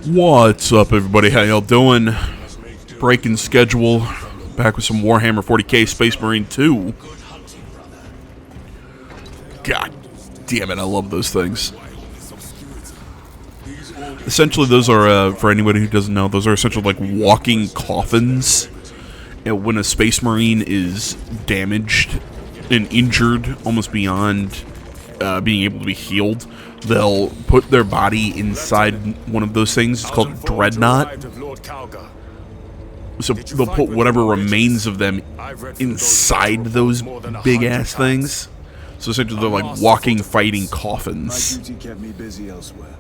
What's up, everybody? How y'all doing? Breaking schedule. Back with some Warhammer 40k Space Marine 2. God damn it, I love those things. Essentially, those are, for anybody who doesn't know, those are essentially like walking coffins. And when a Space Marine is damaged and injured, almost beyond being able to be healed, they'll put their body inside one of those things. It's called a dreadnought. So they'll put whatever remains of them inside those big-ass things. So essentially they're like walking, fighting coffins. My duty kept me busy elsewhere.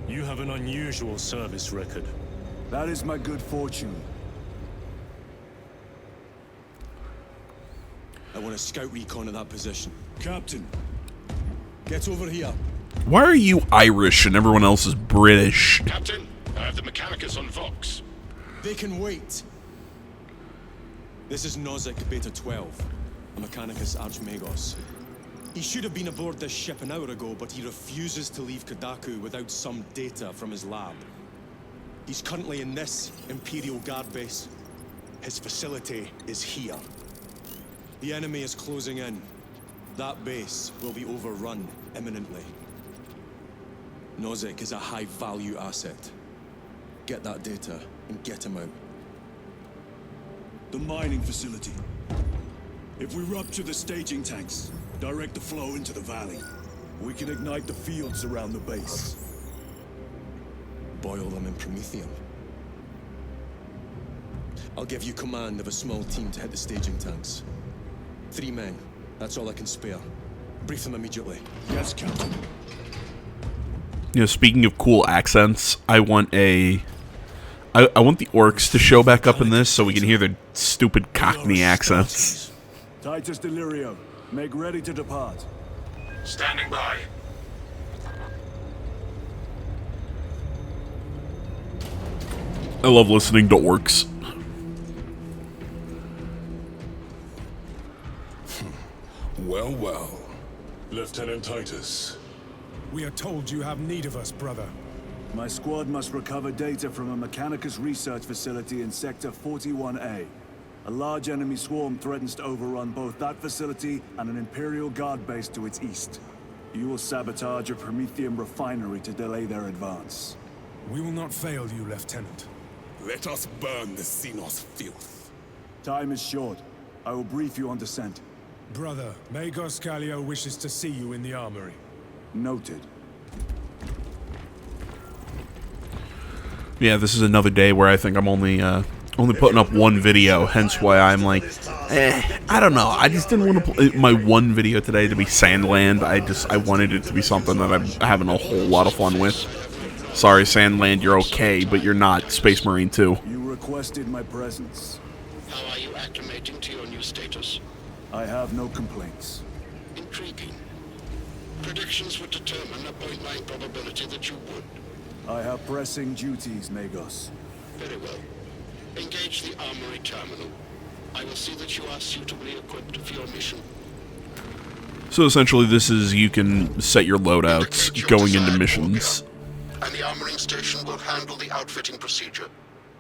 You have an unusual service record. That is my good fortune. I want a scout recon of that position. Captain, get over here. Why are you Irish and everyone else is British? Captain, I have the Mechanicus on Vox. They can wait. This is Nozick Beta 12, a Mechanicus Archmagos. He should have been aboard this ship an hour ago, but he refuses to leave Kadaku without some data from his lab. He's currently in this Imperial Guard base. His facility is here. The enemy is closing in. That base will be overrun imminently. Nozick is a high-value asset. Get that data and get him out. the mining facility. If we rupture the staging tanks, direct the flow into the valley, we can ignite the fields around the base. Boil them in promethium. I'll give you command of a small team to hit the staging tanks. 3 men. That's all I can spare. Brief them immediately. Yes, Captain. You know, speaking of cool accents, I want the orcs to show back up in this so we can hear their stupid Cockney accents. Titus Delirio, make ready to depart. Standing by. I love listening to orcs. Well, well. Lieutenant Titus. We are told you have need of us, brother. My squad must recover data from a Mechanicus research facility in Sector 41A. A large enemy swarm threatens to overrun both that facility and an Imperial Guard base to its east. You will sabotage a Promethium refinery to delay their advance. We will not fail you, Lieutenant. Let us burn the Xenos filth. Time is short. I will brief you on descent. Brother, Magos Kallio wishes to see you in the armory. Noted. Yeah, this is another day where I think I'm only putting up one video, hence why I'm like, I don't know. I just didn't want to play my one video today to be Sandland. I wanted it to be something that I'm having a whole lot of fun with. Sorry, Sandland, you're okay, but you're not Space Marine 2. You requested my presence. How are you acclimating to your new status? I have no complaints. Intriguing. Predictions would determine a 0.9 probability that you would. I have pressing duties, Magos. Very well. Engage the armory terminal. I will see that you are suitably equipped for your mission. So essentially this is, you can set your loadouts Indicate your going into desired missions. order, and the armoring station will handle the outfitting procedure,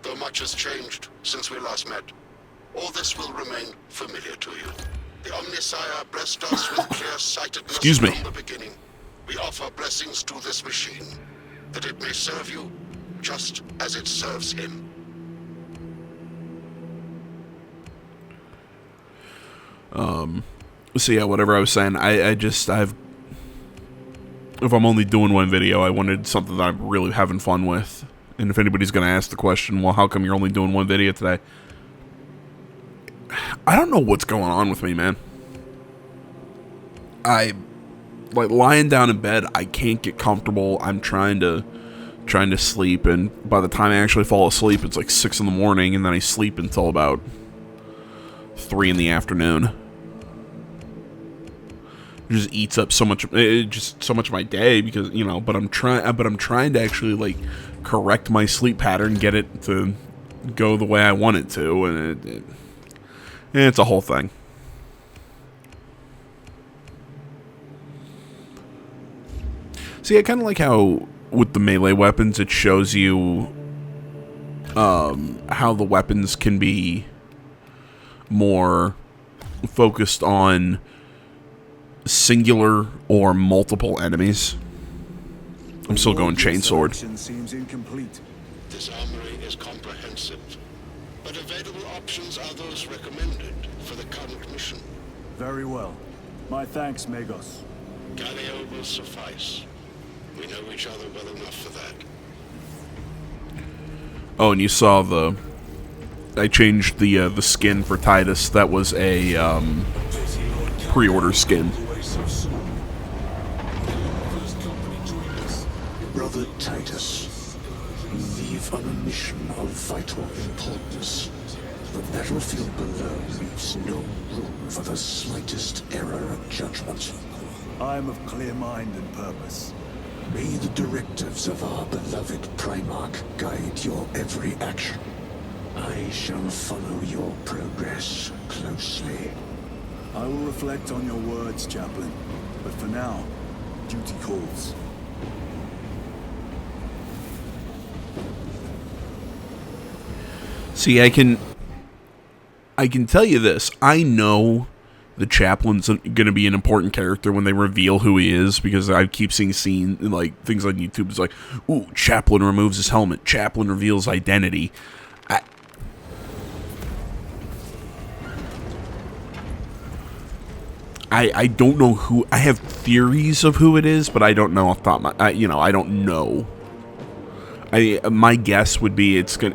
though much has changed since we last met. All this will remain familiar to you. The Omnisire blessed us with clear-sightedness from the beginning. We offer blessings to this machine, that it may serve you just as it serves him. So yeah, whatever I was saying, if I'm only doing one video, I wanted something that I'm really having fun with. And if anybody's going to ask the question, well, how come you're only doing one video today? I don't know what's going on with me, man. Like lying down in bed, I can't get comfortable. I'm trying to sleep, and by the time I actually fall asleep, it's like 6 in the morning, and then I sleep until about 3 in the afternoon. It just eats up so much of my day, because, you know, but I'm trying to actually like correct my sleep pattern, get it to go the way I want it to, and it's a whole thing. See, I kind of like how with the melee weapons, it shows you how the weapons can be more focused on singular or multiple enemies. I'm still going chainsword. Seems incomplete. This armory is comprehensive, but available options are those recommended for the current mission. Very well. My thanks, Magos. Galio will suffice. We know each other well enough for that. Oh, and you saw I changed the skin for Titus. That was a pre-order skin. Brother Titus, you leave on a mission of vital importance. The battlefield below leaves no room for the slightest error of judgment. I am of clear mind and purpose. May the directives of our beloved Primarch guide your every action. I shall follow your progress closely. I will reflect on your words, Chaplain. But for now, duty calls. See, I can tell you this. I know the Chaplain's going to be an important character when they reveal who he is, because I keep seeing like things on YouTube. It's like, ooh, Chaplain removes his helmet. Chaplain reveals identity. I don't know who. I have theories of who it is, but I don't know off the top of my. I don't know. My guess would be it's gonna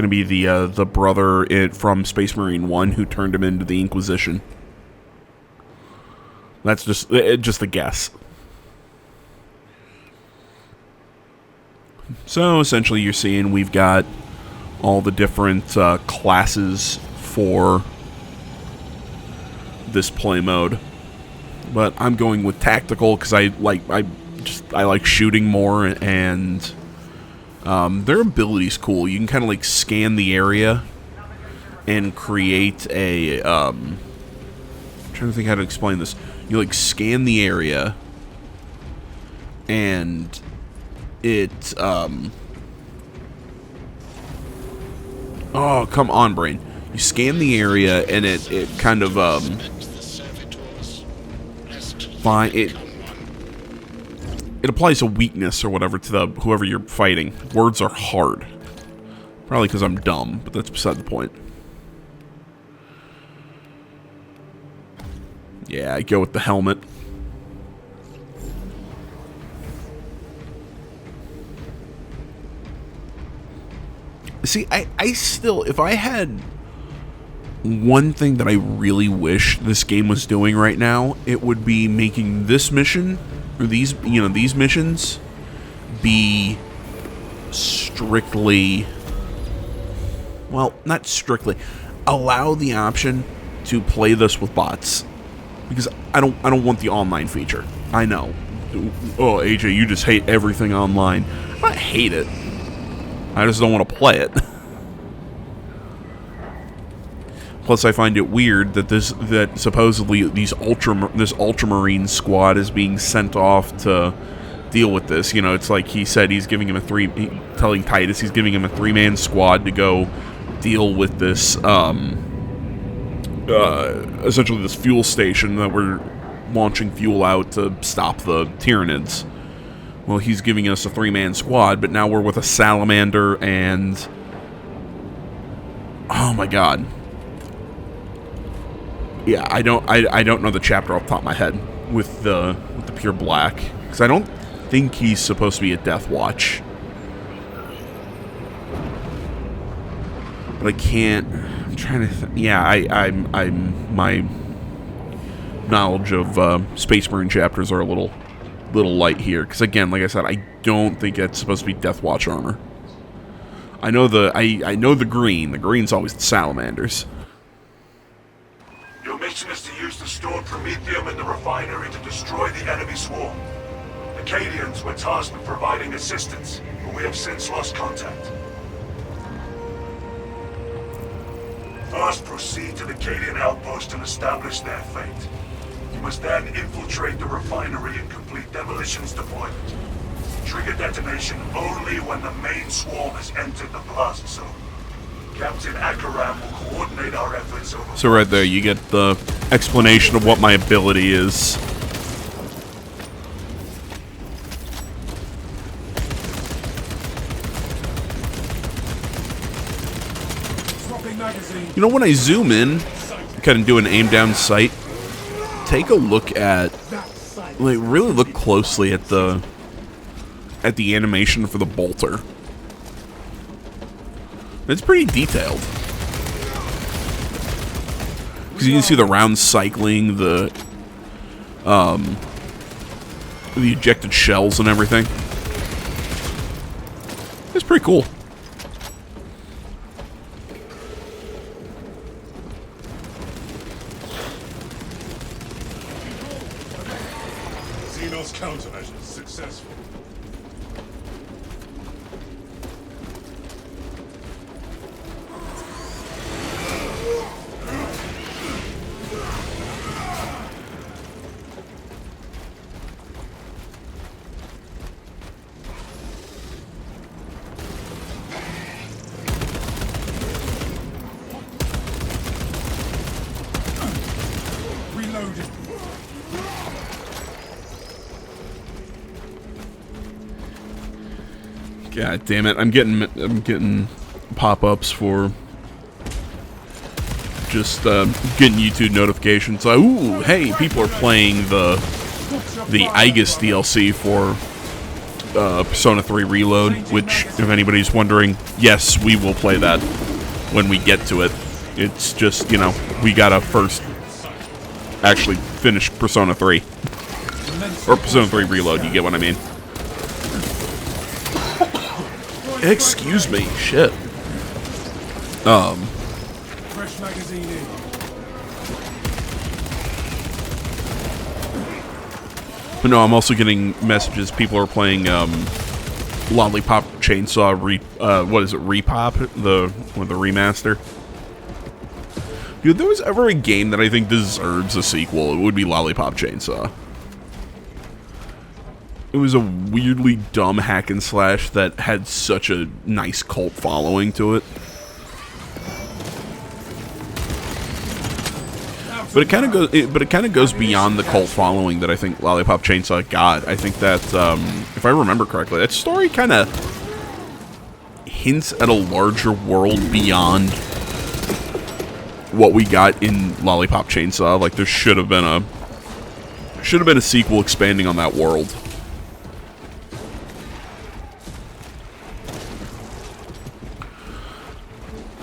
be the brother from Space Marine 1 who turned him into the Inquisition. That's just a guess. So essentially, you're seeing we've got all the different classes for this play mode, but I'm going with tactical because I like shooting more, and their ability's cool. You can kind of like scan the area and create a. I'm trying to think how to explain this. You like scan the area, and it. Oh, come on, brain. You scan the area, and it kind of it applies a weakness or whatever to whoever you're fighting. Words are hard. Probably because I'm dumb, but that's beside the point. Yeah, I go with the helmet. See, I still, if I had one thing that I really wish this game was doing right now, it would be making this mission, or these missions, be strictly, well, not strictly, allow the option to play this with bots, because I don't want the online feature. I know. Oh, AJ, you just hate everything online. I don't hate it. I just don't want to play it. Plus, I find it weird that supposedly this Ultramarine squad is being sent off to deal with this. You know, it's like he said he's giving him telling Titus he's giving him a 3-man squad to go deal with this, essentially this fuel station that we're launching fuel out to stop the Tyranids. Well, he's giving us a 3-man squad, but now we're with a Salamander and... Oh my god. Yeah, I don't know the chapter off the top of my head with the pure black, because I don't think he's supposed to be a Death Watch. But I can't. I'm trying to. Yeah, I'm my knowledge of Space Marine chapters are a little light here, because again, like I said, I don't think it's supposed to be Death Watch armor. I know I know the green. The green's always the Salamanders. Your mission is to use the stored Promethium in the refinery to destroy the enemy swarm. The Cadians were tasked with providing assistance, but we have since lost contact. First, proceed to the Cadian outpost and establish their fate. You must then infiltrate the refinery and complete demolitions deployment. Trigger detonation only when the main swarm has entered the blast zone. Captain Akaram will coordinate our efforts over... So right there, you get the explanation of what my ability is. You know, when I zoom in, kind of do an aim down sight, take a look at, like, really look closely at the animation for the bolter. It's pretty detailed. Because you can see the round cycling, the ejected shells and everything. It's pretty cool. Xenos countermeasures successful. Reloading. God damn it! I'm getting pop-ups for just getting YouTube notifications. Like, ooh, hey, people are playing the Aegis DLC for Persona 3 Reload. Which, if anybody's wondering, yes, we will play that when we get to it. It's just, you know, we gotta first actually finish Persona 3 or Persona 3 Reload. You get what I mean? Excuse me, shit. Fresh magazine in. But no, I'm also getting messages. People are playing Lollipop Chainsaw what is it? Repop, the remaster. Dude, if there was ever a game that I think deserves a sequel, it would be Lollipop Chainsaw. It was a weirdly dumb hack and slash that had such a nice cult following to it. But it kind of goes beyond the cult following that I think Lollipop Chainsaw got. I think that if I remember correctly, that story kind of hints at a larger world beyond what we got in Lollipop Chainsaw. Like, there should have been a sequel expanding on that world.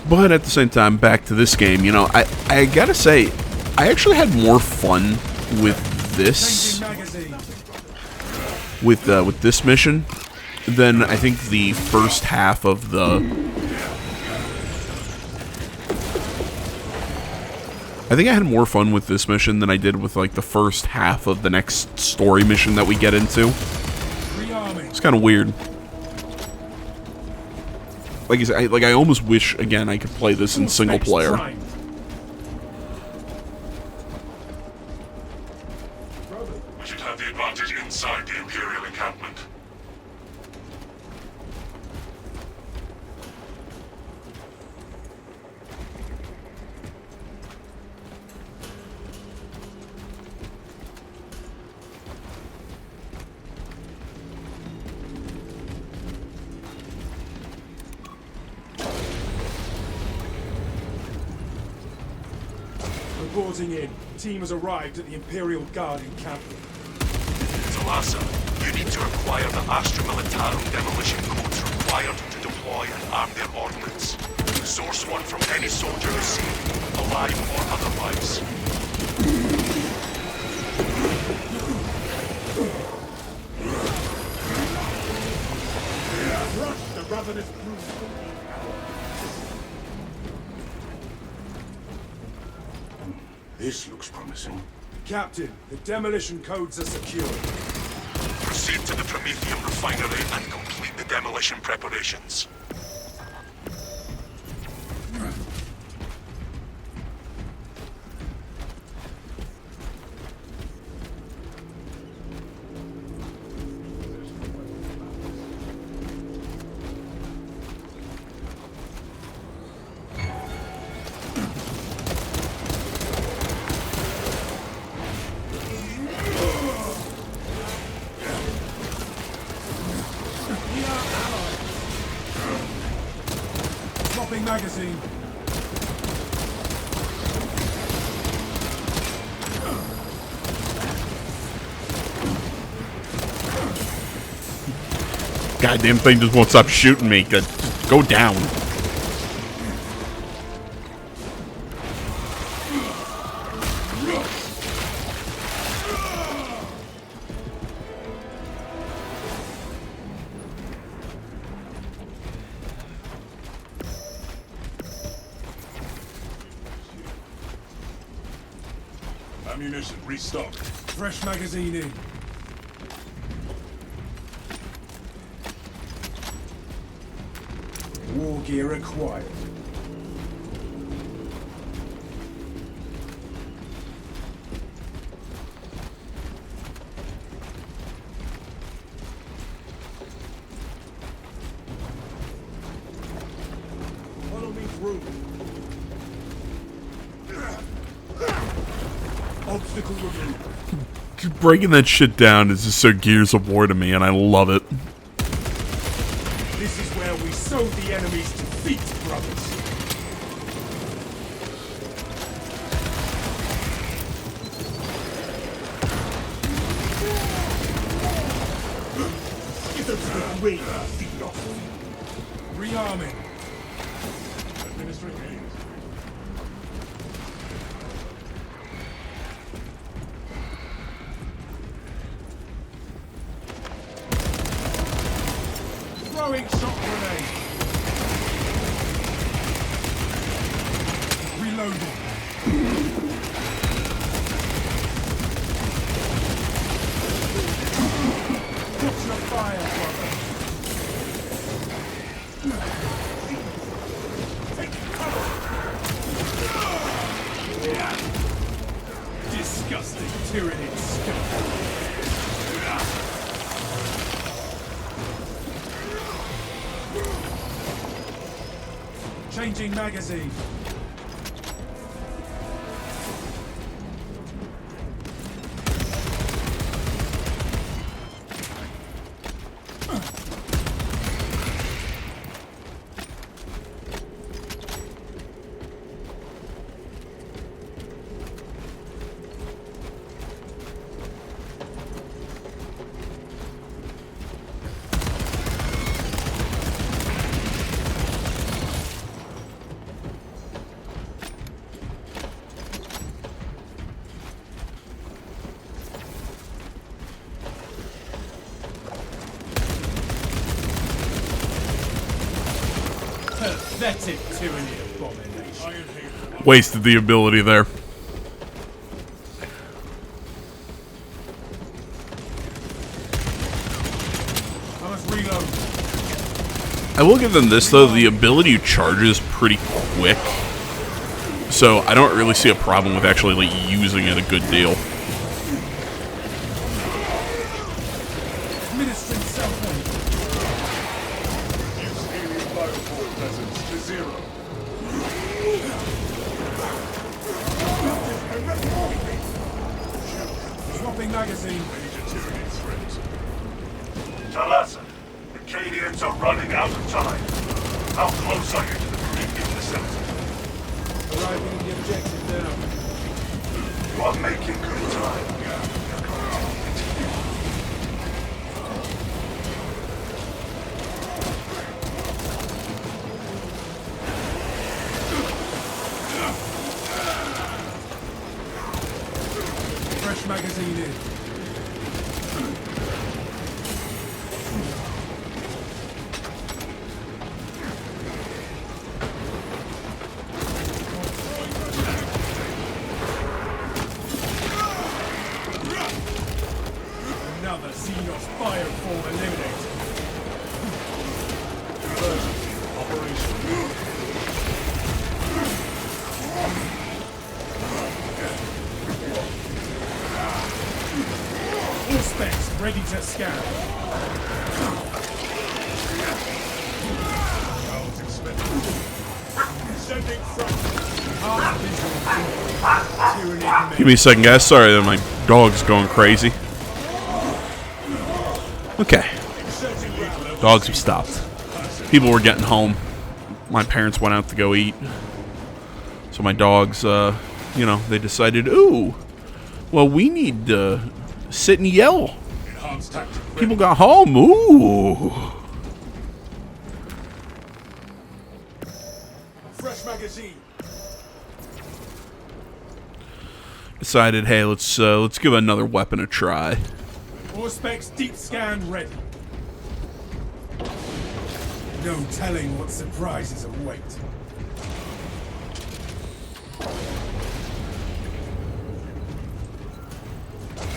But at the same time, back to this game, you know, I gotta say, I actually had more fun with this, with this mission than I think the first half of the. I think I had more fun with this mission than I did with like the first half of the next story mission that we get into. It's kind of weird. Like I said, I almost wish, again, I could play this in single player. We should have the advantage inside the Imperial encampment. Reporting in. Team has arrived at the Imperial Guard encampment. Talassa, you need to acquire the Astra Militarum demolition codes required to deploy and arm their ordnance. Source one from any soldier you see, alive or otherwise. Rush the ravenous brood. This looks promising. Captain, the demolition codes are secured. Proceed to the Prometheum refinery and complete the demolition preparations. Swapping magazine. Goddamn thing just won't stop shooting me. Go down. Ammunition restocked. Fresh magazine in. War gear acquired. Follow me through. Obstacle removed. Breaking that shit down is just so Gears of War to me, and I love it. This is where we sow the enemy's defeat, brothers. Give them the green feed off. Rearming. Administering aid. Throwing shock grenade. Reloading. Watch your fire, brother. Take cover. Disgusting tyrannid scum. Changing magazine. Pathetic tyranny abomination. Wasted the ability there. I must reload. I will give them this though, the ability charges pretty quick. So I don't really see a problem with actually like using it a good deal. Administering self-aid. Use alien bioport presence to 0. Swapping magazine. Major tyranny threat. Talassa, the Cadians are running out of time. How close are you to the Crude intercept? Arriving at the objective now. You are making good time. Fresh magazine in. Another Xenos fireform eliminated. All specs ready to scan. Sending front. Half visual. Tyranny Give me a second, guys. Sorry that my dog's going crazy. Okay. Dogs have stopped. People were getting home. my parents went out to go eat. So my dogs, you know, they decided, ooh, well, we need to sit and yell. Enhanced tactic ready. People got home. Ooh. Fresh magazine. Decided, hey, let's give another weapon a try. All specs deep scan ready. No telling what surprises await.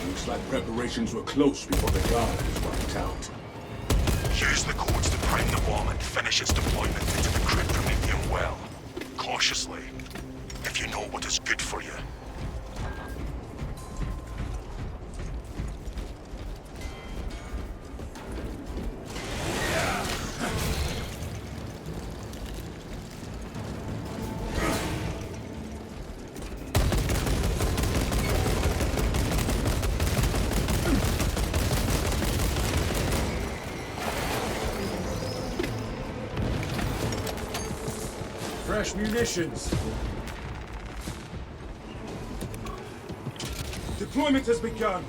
Looks like preparations were close before the guard was wiped out. Use the codes to prime the bomb and finish its deployment into the Crude Prometheum well. Cautiously, if you know what is good for you. Fresh munitions. Deployment has begun.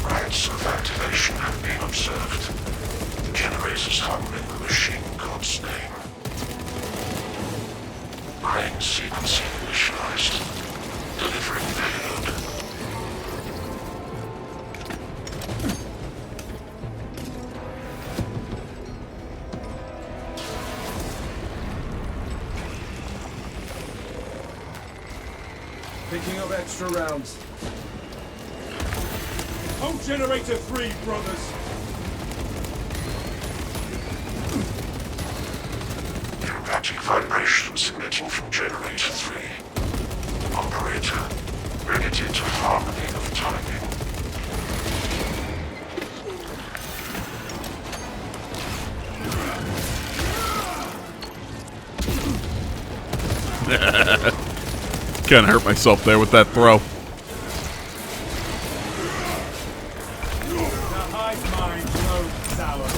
Rites of activation have been observed. The generators hum in the machine god's name. Crane sequencing initialized. Delivering payload. Picking up extra rounds. Hold generator 3, brothers. Erratic vibrations emitting from generator 3. Operator, bring it into harmony of timing. Kinda hurt myself there with that throw. The hive mind loads sour.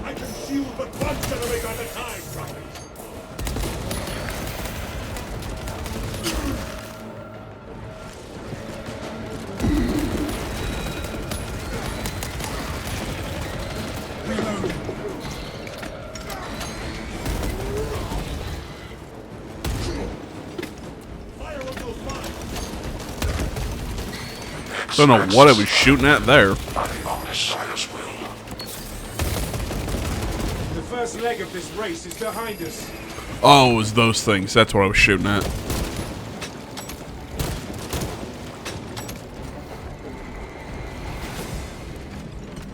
I can shield but one generator at a time, brothers. Fire on those mines. Don't know what I was shooting at there. By the Omnissiah's will. The first leg of this race is behind us. Oh, it was those things. That's what I was shooting at.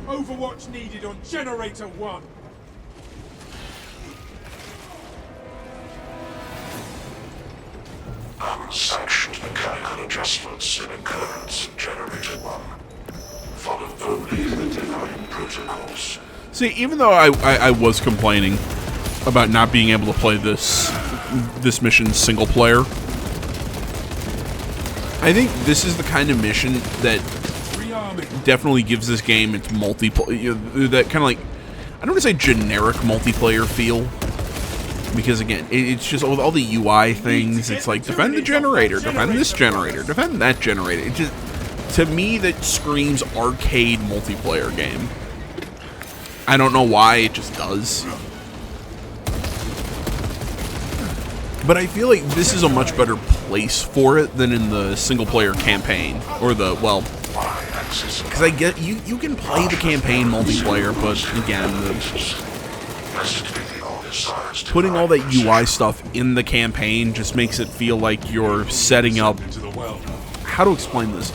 Overwatch needed on generator 1. Unsanctioned mechanical adjustments in occurrence in Generator 1. Follow only the divine protocols. See, even though I was complaining about not being able to play this mission single player, I think this is the kind of mission that definitely gives this game its multiplayer, that kind of like, I don't want to say generic multiplayer feel, because again, it's just with all the UI things, it's like defend the generator, defend this generator, defend that generator. It just, to me, that screams arcade multiplayer game. I don't know why, it just does. But I feel like this is a much better place for it than in the single-player campaign, or the, well, because I get, you can play the campaign multiplayer, but again, putting all that UI stuff in the campaign just makes it feel like you're setting up, how to explain this?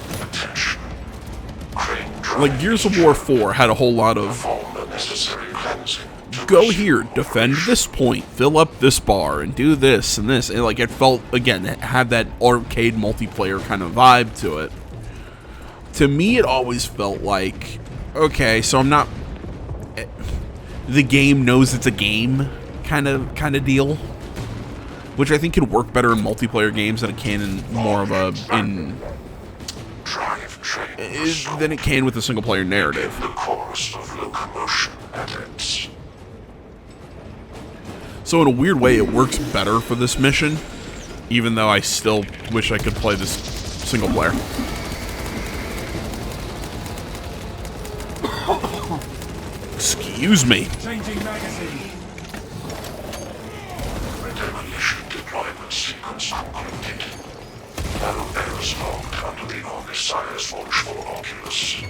Like Gears of War 4 had a whole lot of, go here, defend this point, fill up this bar, and do this and this. And like, it felt, again, it had that arcade multiplayer kind of vibe to it. To me, it always felt like, okay, so I'm not, the game knows it's a game kind of deal, which I think can work better in multiplayer games than it can in more of a, in than it can with the single-player narrative. The course of locomotion edits. So in a weird way, it works better for this mission, even though I still wish I could play this single-player. Excuse me. Changing magazine. Demolition deployment sequence concluded. Battle bearers logged under the Omnissiah's watchful oculus.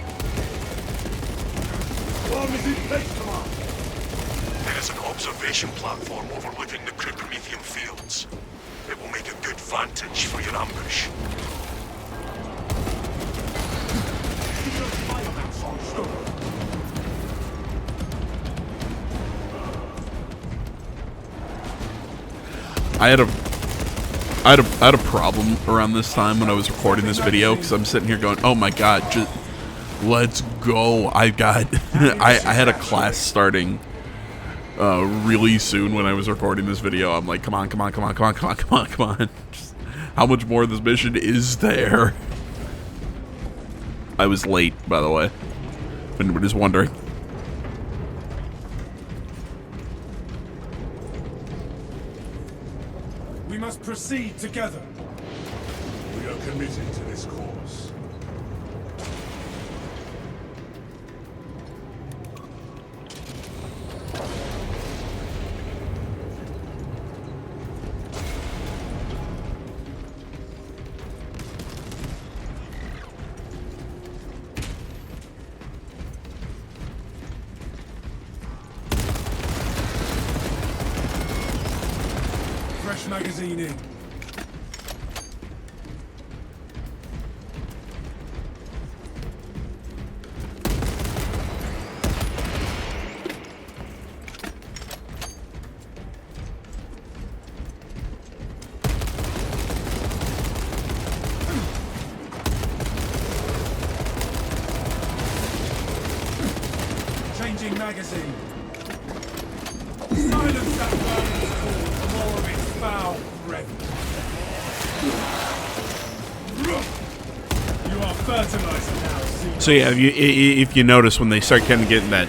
There is an observation platform overlooking the Crude Prometheum fields. It will make a good vantage for your ambush. I had a problem around this time when I was recording this video, because I'm sitting here going, oh my god, just let's go. I had a class starting really soon when I was recording this video. I'm like, come on. Just, how much more of this mission is there? I was late, by the way, if anybody's wondering. We must proceed together. We are committed to this cause. Fresh magazine in. Changing magazine. Silence that burning call for more of its foul breath. You are fertilizer now, see? So yeah, if you notice when they start kind of getting that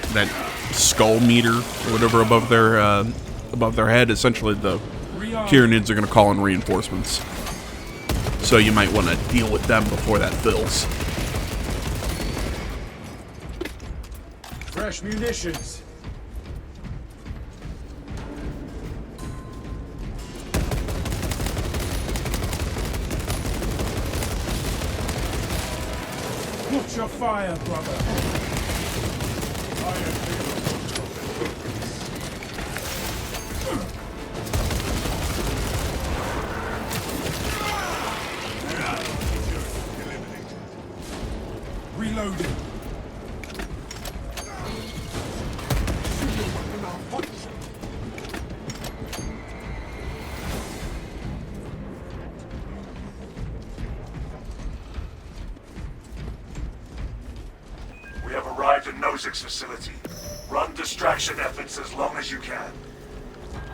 skull meter or whatever above their head, essentially the Tyranids are going to call in reinforcements. So you might want to deal with them before that fills. Fresh munitions. Watch your fire, brother. Reloading. We have arrived at Nozick's facility. Run distraction efforts as long as you can.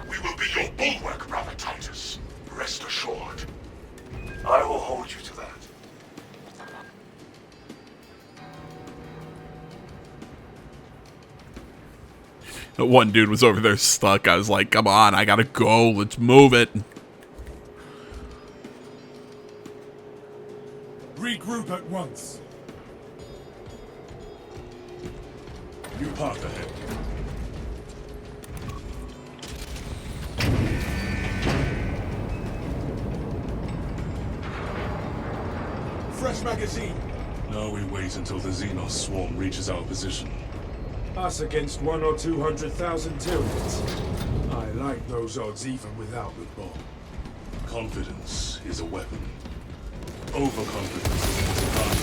We will be your bulwark, Brother Titus. Rest assured. I will hold you to that. One dude was over there stuck. I was like, come on, I gotta go. Let's move it. Regroup at once. New path ahead. Fresh magazine. Now we wait until the Xenos swarm reaches our position. Us against 100,000 or 200,000 Tyranids. I like those odds even without the bomb. Confidence is a weapon. Overconfidence is a disadvantage.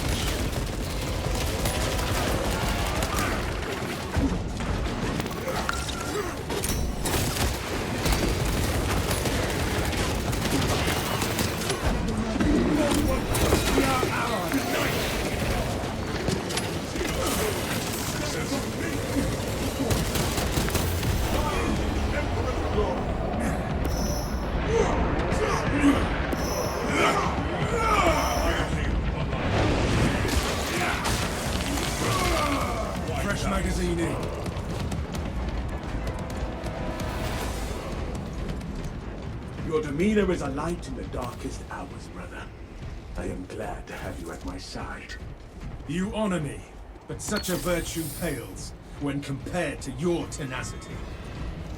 magazine in. Your demeanor is a light in the darkest hours, brother. I am glad to have you at my side. You honor me, but such a virtue pales when compared to your tenacity.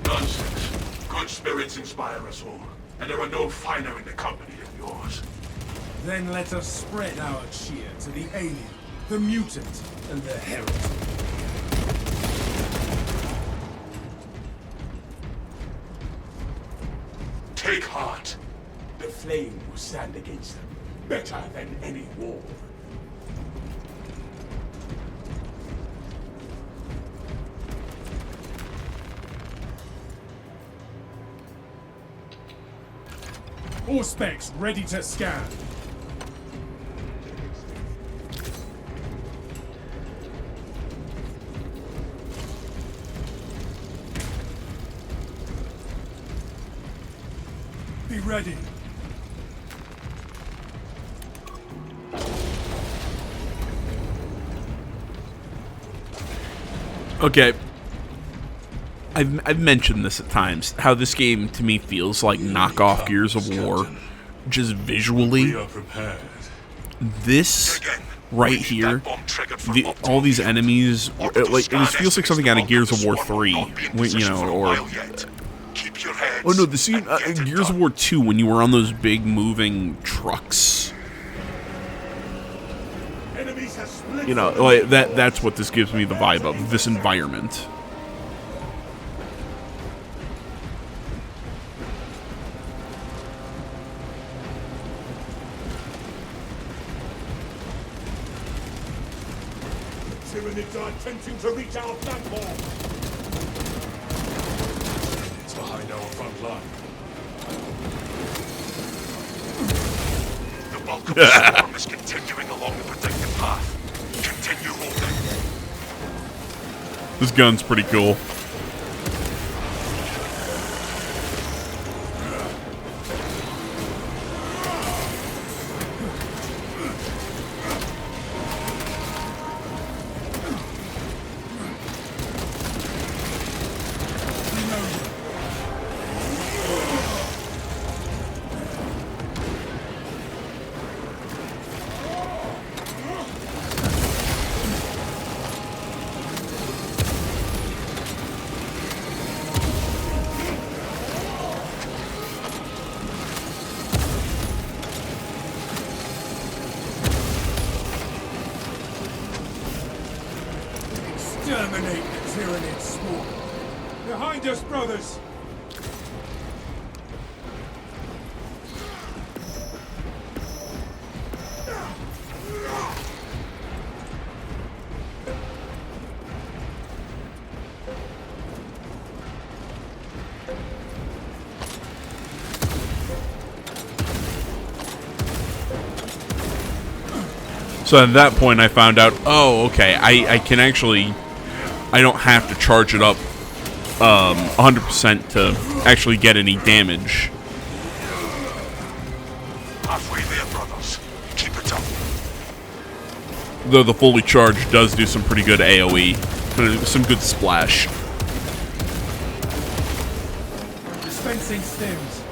Nonsense. Good spirits inspire us all, and there are no finer in the company than yours. Then let us spread our cheer to the alien, the mutant, and the heretic. Take heart. The flame will stand against them, better than any wall. All specs ready to scan. Be ready. Okay. I've mentioned this at times, how this game to me feels like knockoff Gears of War, just visually. We are prepared. This right here, all these enemies, it feels like something out of Gears of War 3, you know, or... Oh no, the scene in Gears of War 2 when you were on those big moving trucks. You know, like that's what this gives me the vibe of, this environment. Tyranids are attempting to reach our platform. It's behind our front line. The bulk of the storm is continuing along the predicted path. Continue holding. This gun's pretty cool. Exterminate the Tyranid swarm. Behind us, brothers! So at that point I found out, oh, okay, I can actually... I don't have to charge it up 100% to actually get any damage. Halfway there, brothers. Keep it up. Though the fully charged does do some pretty good AoE. Some good splash. Dispensing stims.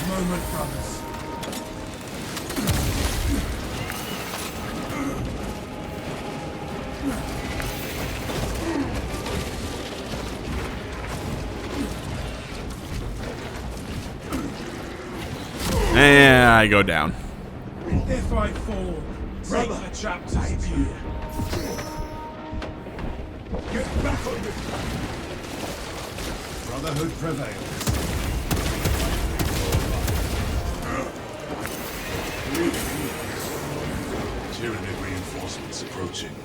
Moment, brothers. And I go down. If I fall, take the chapter's view. Get back on this path. Brotherhood prevails. Tyranid reinforcements approaching.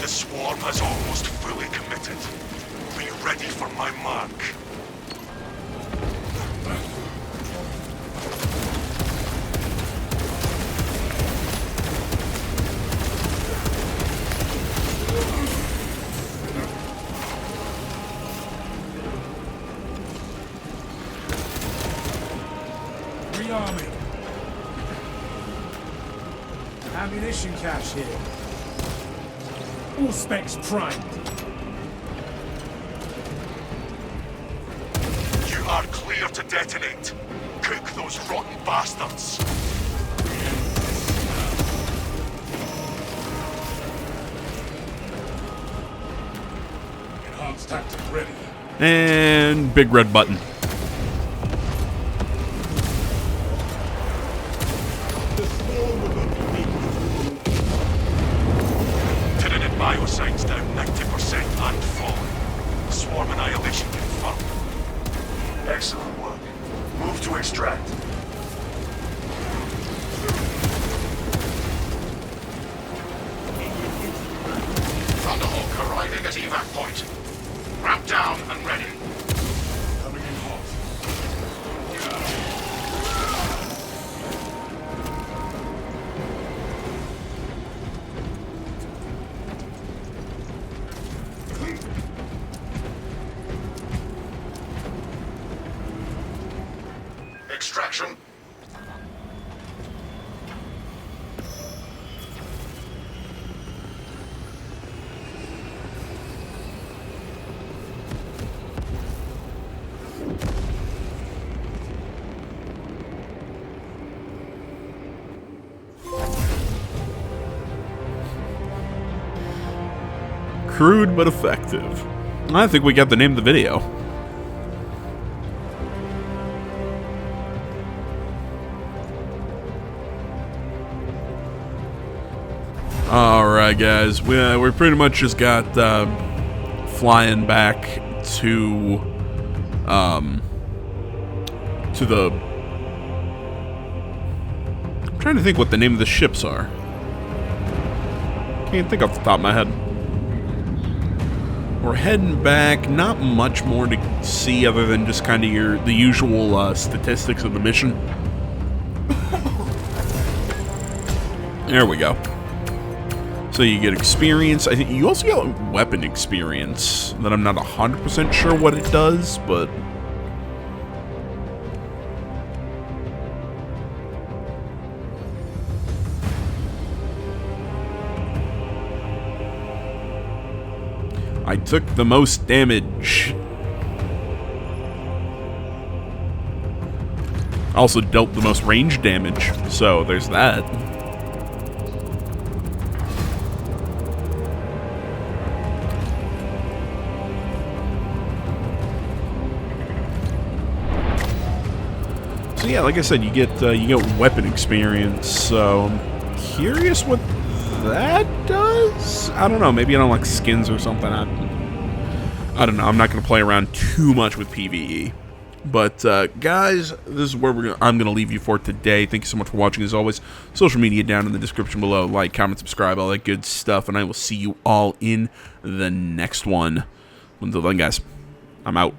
The swarm has almost fully committed. Be ready for my mark. Rearming. Ammunition cache here. All specs primed. You are clear to detonate. Cook those rotten bastards. Enhanced tactic ready. And big red button. Tyranid biosign's down 90% and falling. Swarm annihilation confirmed. Excellent work. Move to extract. Thunderhawk arriving at evac point. Ramp down and ready. Coming in hot. Extraction. Crude but effective. I think we got the name of the video. Alright guys, we pretty much just got flying back to the... I'm trying to think what the name of the ships are. Can't think off the top of my head. We're heading back. Not much more to see other than just kind of the usual statistics of the mission. There we go. So you get experience. I think you also get weapon experience that I'm not 100% sure what it does, but... I took the most damage. Also dealt the most range damage, so there's that. So yeah, like I said, you get weapon experience. So I'm curious what that does. I don't know. Maybe I don't like skins or something. I don't know. I'm not going to play around too much with PvE. But guys, this is where I'm going to leave you for today. Thank you so much for watching. As always, social media down in the description below. Like, comment, subscribe, all that good stuff. And I will see you all in the next one. Until then, guys, I'm out.